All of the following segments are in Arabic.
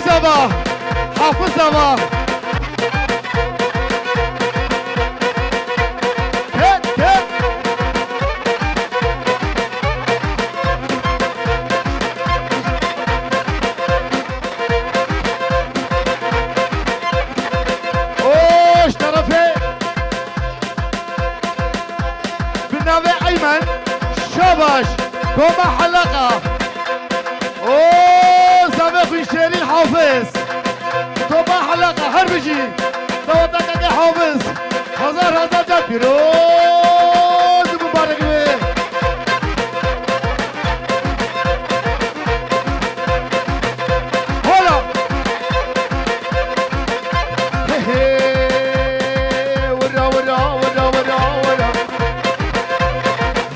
زبا حافظ زبا هت هت اوش طرفي بالنبي ايمن شبش كوما حلقه اوه زبا في شيرين حافظ كوما حلقه هربجي توتك يا حافظ هزار جاب روز مبارك بيه هلا ورا ورا ورا ورا ورا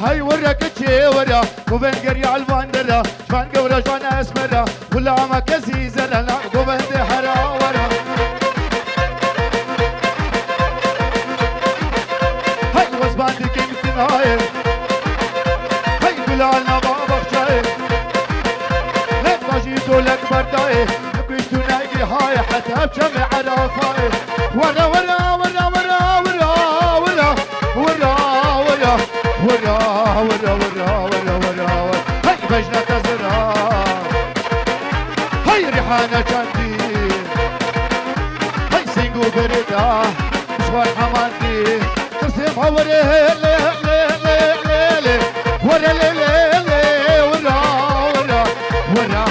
هاي ورا كتشي ورا وبين قرية البندرة شفان قورة شفان اسمرة ولا ما كزيزة لا وبين دي حرا ورا هاي وزبان دي كيم تنايم هاي بلالنا بابا خشايم لك باجيتو لك برداي نكوشتو نايقي هاي حتى بشمع عرافاي ورا ورا ورا ورا ورا ورا ورا ورا ورا ورا ورا ورا ورا هاي بجنة تزرع هاي ريحانة جاندي هاي سينجو بردا مشوار حمانتي ترسم ورا لي لي لي لي ورا لي لي لي ورا ورا ورا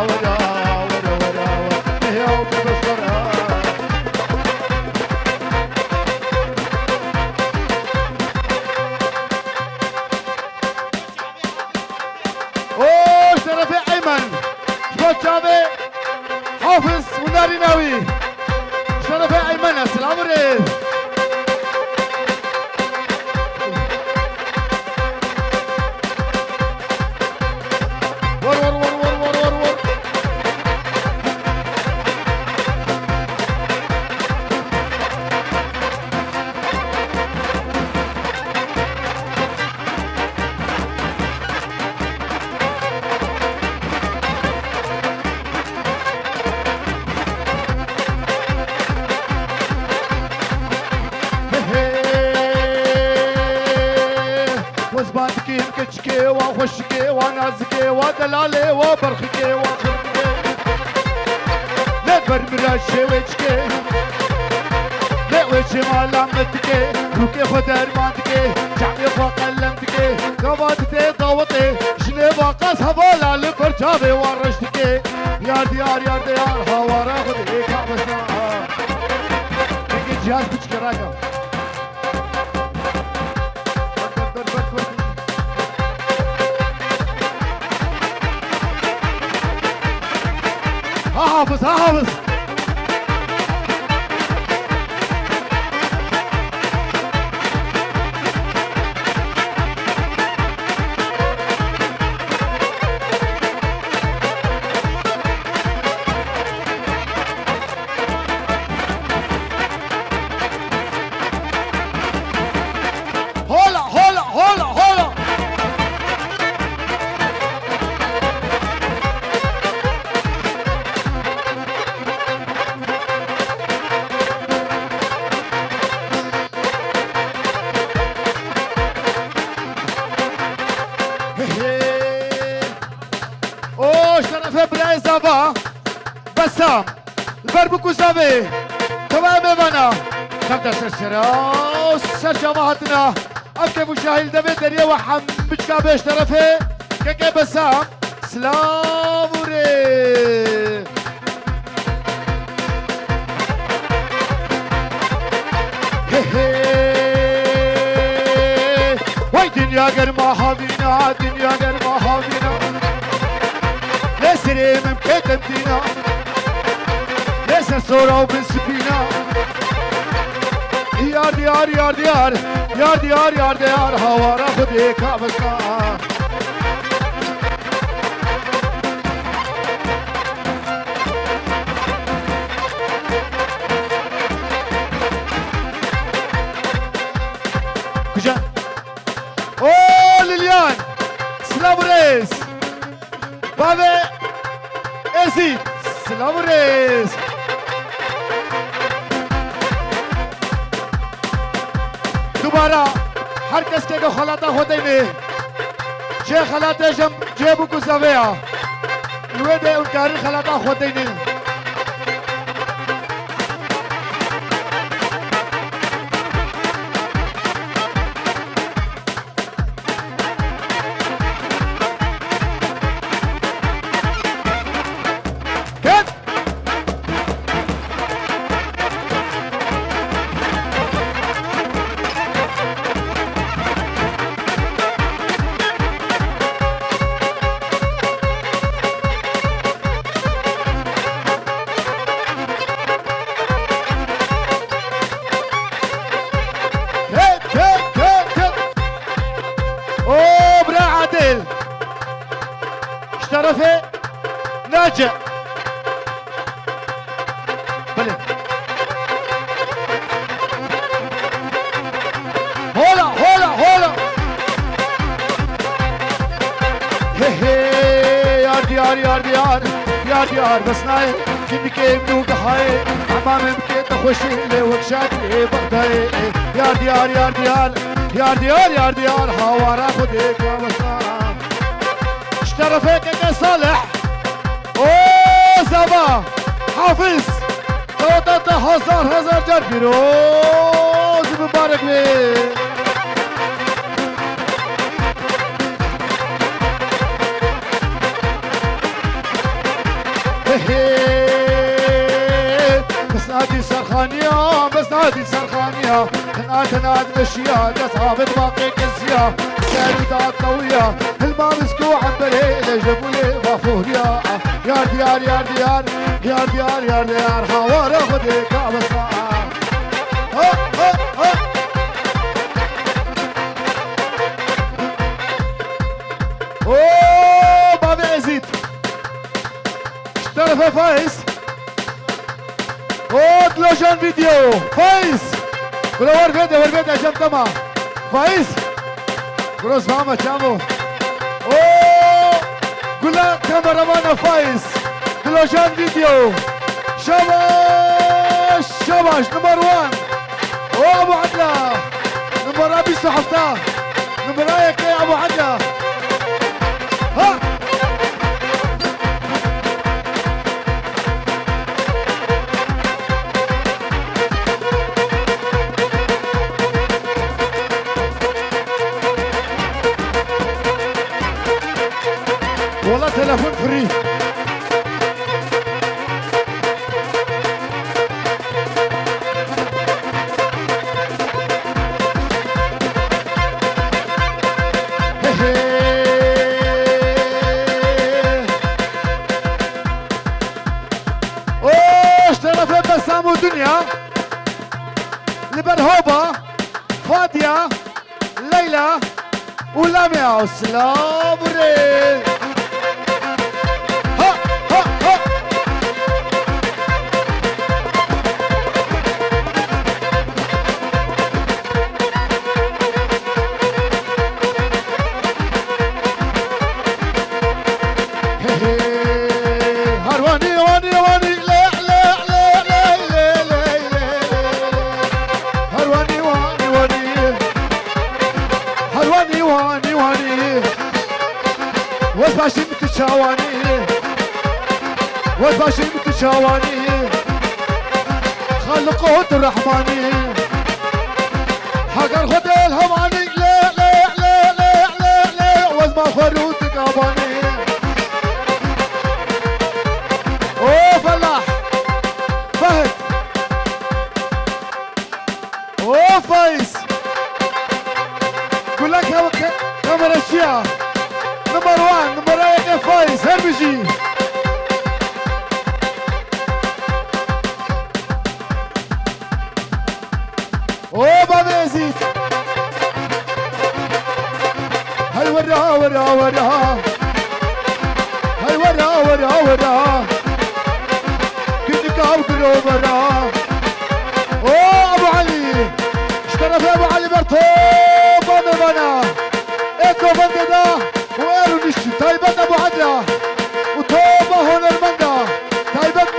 ورا ورا ورا هي او ببصرها اوه شرفي ايمن شباب شابي حافظ وناري ناوي شرفي ايمن السلام عليكم ور ور ور ور ور ور ور وزبانتكي مكتشكي وخشكي ونازكي ودلالي وبرخكي وخركي لا برمراشي وجكي لا وجه ما لمتكي روكي خدر مانتكي شعبي فقلمتكي قواتتي ضوطي شلي باقاس هبولا لبرجابي ورشتكي يا ديار يا ديار هوارا خدي كعبسنا تكي جهاز بچكي راجع حافظ حافظ هولا هولا هولا هولا اوه شرفه بلاي زبا بسام البربكو زبي تمام بنا خمسة سرسرة سر جماعتنا أكتب مشاهيل دبي دريا وحم بشكا طرفه كيكي بسام سلام وري واي دنيا غير ما حابينا دنيا غير ما حابينا لسري ممكن تمدينا لسر صورة وبنسبينا يار ديار يار ديار يار ديار يار ديار هوارا خدي كعبسنا كجا اوه ليليان سلام ريس بابي ازيد سلام ريس دوباره هر کس که خلاطه خودینه چه خلاطه جم جیبو گذاویا نویده اون کاری خلاطه خودینه طرفه ناجع بله هولا هولا هولا هي يار ديار يار ديار يار ديار بس ناي كني كيف نوق هاي امام بكيت خوشي لي وكشات بقداي يار ديار يار ديار يار ديار يار ديار هاورا خديك ومسا اشترفك يا صالح اوه زبا حافظ توتات هزار جار فيروز مبارك بي بس نادي سرخانية بس نادي سرخانية تناد مشيا تصابت باقي كسيا ساردات قوية الماء مسكو عبري جابوا لي فافوريا يا ديار يا ديار يا ديار يا ديار حوار خدك بس اوه بابي عزيز اشترف فايز اوه تلوجان فيديو فايز ور فيديو عشان تمام فايز كروس فاهمة شامو اوه قلنا كاميرا مانا فايز تلوجان فيديو شاباش نمبر 1 اوه ابو عدلة نمبر ابي صحفتاه نمبر رايك يا ابو عدلة ها والله تلفون فري اوه اشترفت بسام الدنيا لبرهوبة فادية ليلى ولاميا سلام ريل وزباشي متشاواني وزباشي متشاواني خلق قوت الرحماني حقر خد الهواني لا لا لا لا لا لا وزما خروت قاباني اوه فلاح فهد اوه فايز قول لك كاميرا الشيعة نمبر 1 نمبر 1 فايز هربجي اوه بابي يزيد هاي وراها وراها وراها هاي وراها وراها وراها كنك اوكرو وراها اوه ابو علي اشترف ابو علي برتوب بنا ايكو بندنا وقالوا نشي تايبت ابو عدلة وتوبة هون المندا تايبت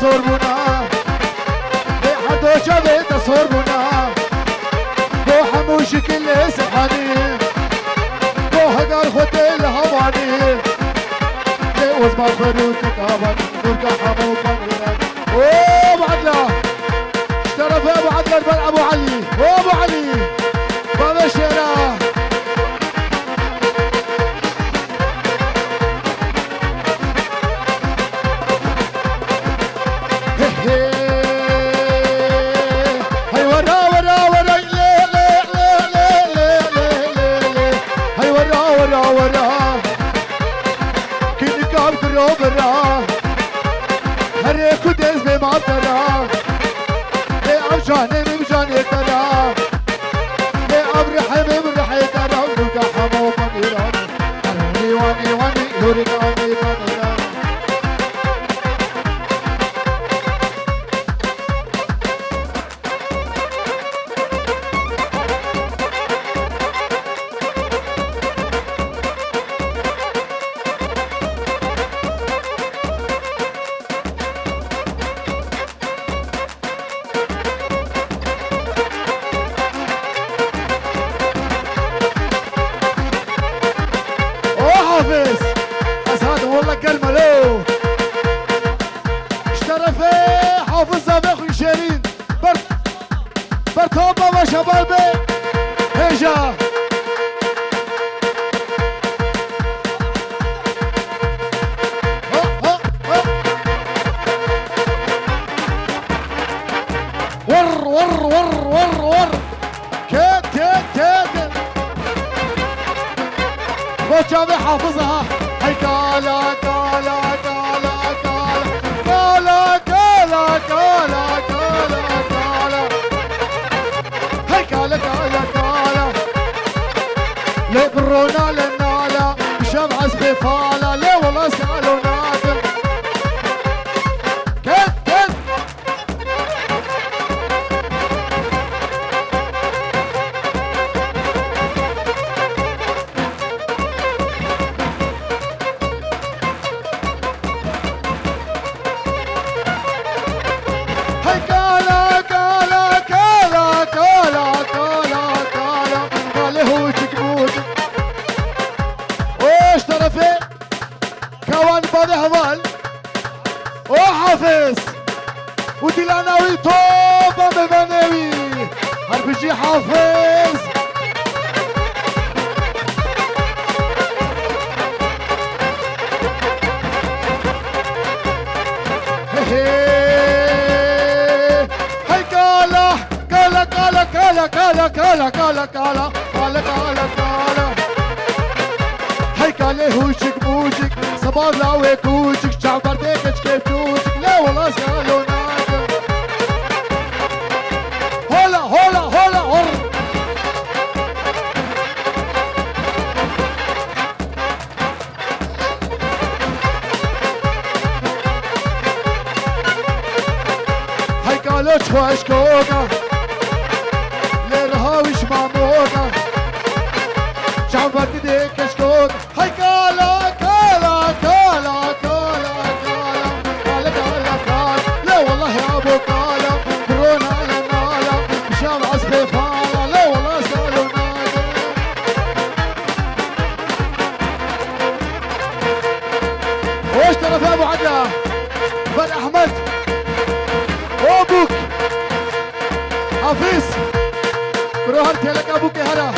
صوربنا حدو شبيت صوربنا بو حموش كل سبحاني بو هقار خد الهواني وزبا فروت كابان ورقا حمو كاميران اوه ابو عدله اشترف ابو عدله بن ابو علي ابو علي بابا الشيرة هاي ورا ورا ورا لي لي لي لي لي لي هاي ورا ورا ورا كني كاب كروبرا هريكو دز بمعطرا لي أبجاني بجاني ترى لي أبرحي بمرحي ترى ورقا حمو قميران أروني واني واني ورقا واني قميران حافظ والله كلمة له اشترفي حافظ زابخ شيرين بركوب بابا شبابي هيجا ور ور ور ور ور كيك كيك كيك وشابي حافظها هاي كالا كالا كالا كالا كالا كالا كالا كالا هاي كالا كالا كالا لي برونا للنالا شمعس بفالا لي والله سالوا نادم كيف كيف كوان بادي هوال وحافظ وديلاناوي توبا ببناوي هربجي حافظ هاي كالا كالا كالا كالا كالا كالا كالا كالا كالا كالا كالا هاي كالا هوشك موشك صباح لاوي كوشك شعبر ديكش كيف توشك لا والله سالوا نادم هولا هولا هولا هر هاي كالا شواش كوكا لرهاوش ماموكا شعبر ديكش كوكا هاي كالا كالا كالا كالا كالا كالا كالا كالا لا والله يا ابو كالا برونا على نالا مشام عصبي فالا لا والله سالوا نادم وش ترى في ابو عدله بن احمد وابوك حفيظ بروهرتي لك ابوك هلا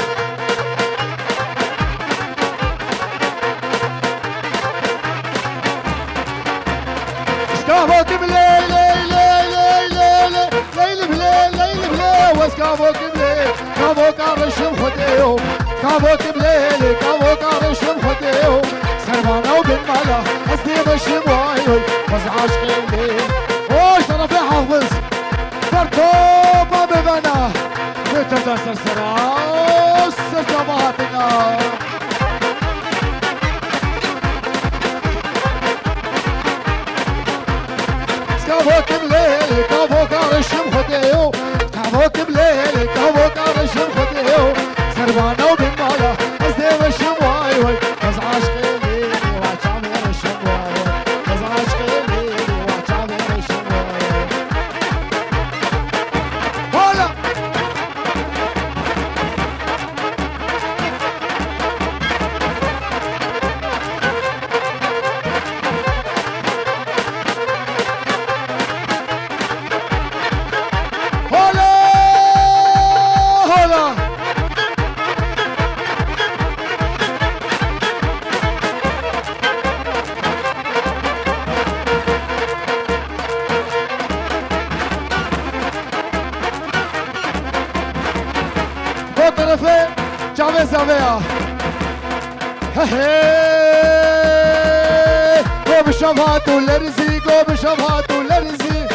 كافوك بليل ليل ليل ليل ليل بليل ليل بليل واسكافوك بليل كافوك عرشم خديهم كافوك بليل كافوك عرشم خديهم سربانة وبن مالا قصدي بشم وايوي وزعاش قيلي وش طرف يحافظ فرطوبة ببنا بتبدا سرسراس سجباتنا كافوك بليل كافوك عرشم خديو كافوك بليل كافوك عرشم خديو سربانة وبن مالا قصدي بشم وايوي وزعاش قيلي وعشامي رشم وايوي وزعاش قيلي وعشامي رشم وايوي طرفه جاوه زاوية گو بشبهات ولرزي گو بشبهات ولرزي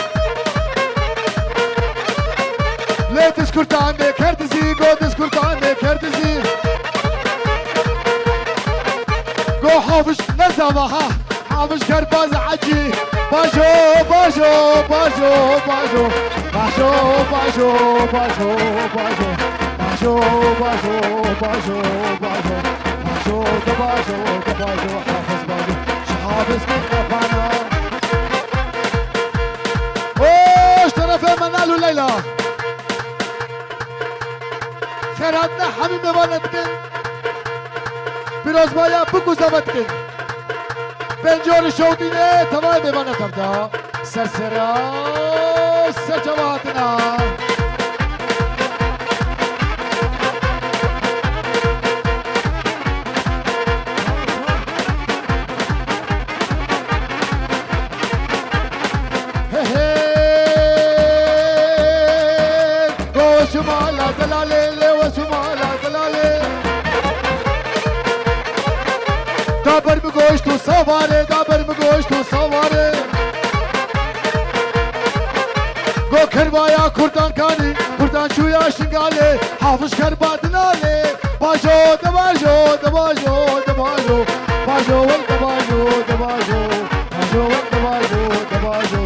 لا تذكرت عندك هرتزي گو تذكرت عندك هرتزي گو حافظ نزمها حافظ كرباز عجي باجو باجو باجو باجو باجو باجو باجو باجو باجو باجو باجو باجو باجو باجو باجو حافظ باجو حافظ من قفانا وش طرفه منال وليلى خيراتنا حبيب بانتكن پیروز بایا بکو زبطکن پنجول شوتینه تمام بانت افدا سرسرا سجواتنا وشمالا دلالي وشمالا دلالي دابر بگوشت و سواره دابر بگوشت و سواره گو کربایا کردان کانی کردان شویا شنگاله حافظ کربا دلاله باجو دباجو دباجو دباجو باجو ول دباجو دباجو باجو ول دباجو دباجو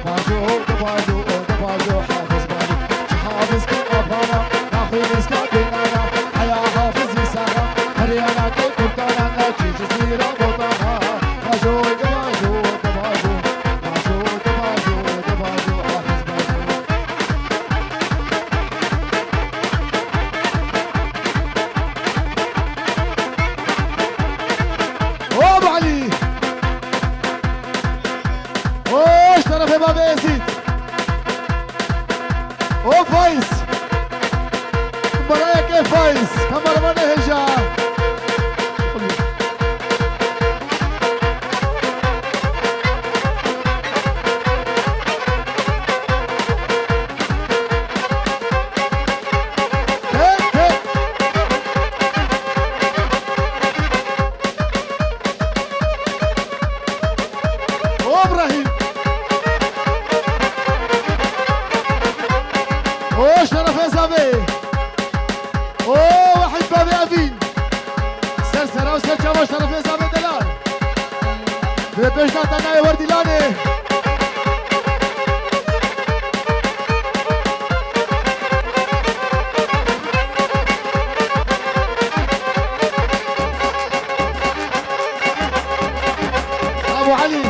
باجو دباجو دباجو حافظ بالي حافظ كي افانا ناخذ مسكاتنا حيا حافظ يسارا هريانا كي كردانا ناجي جزيرة بطاها باجو دباجو دباجو باجو دباجو دباجو حافظ بالي او ابو علي وش طرف باب يزيد او فايز برايا كيف فايز كاميرمان هجا ابراهيم او شرف زابي او واحد بابي افين سرسرة وسرجة شرف زابي دلال بيشنا تناي وردي لاني ابو علي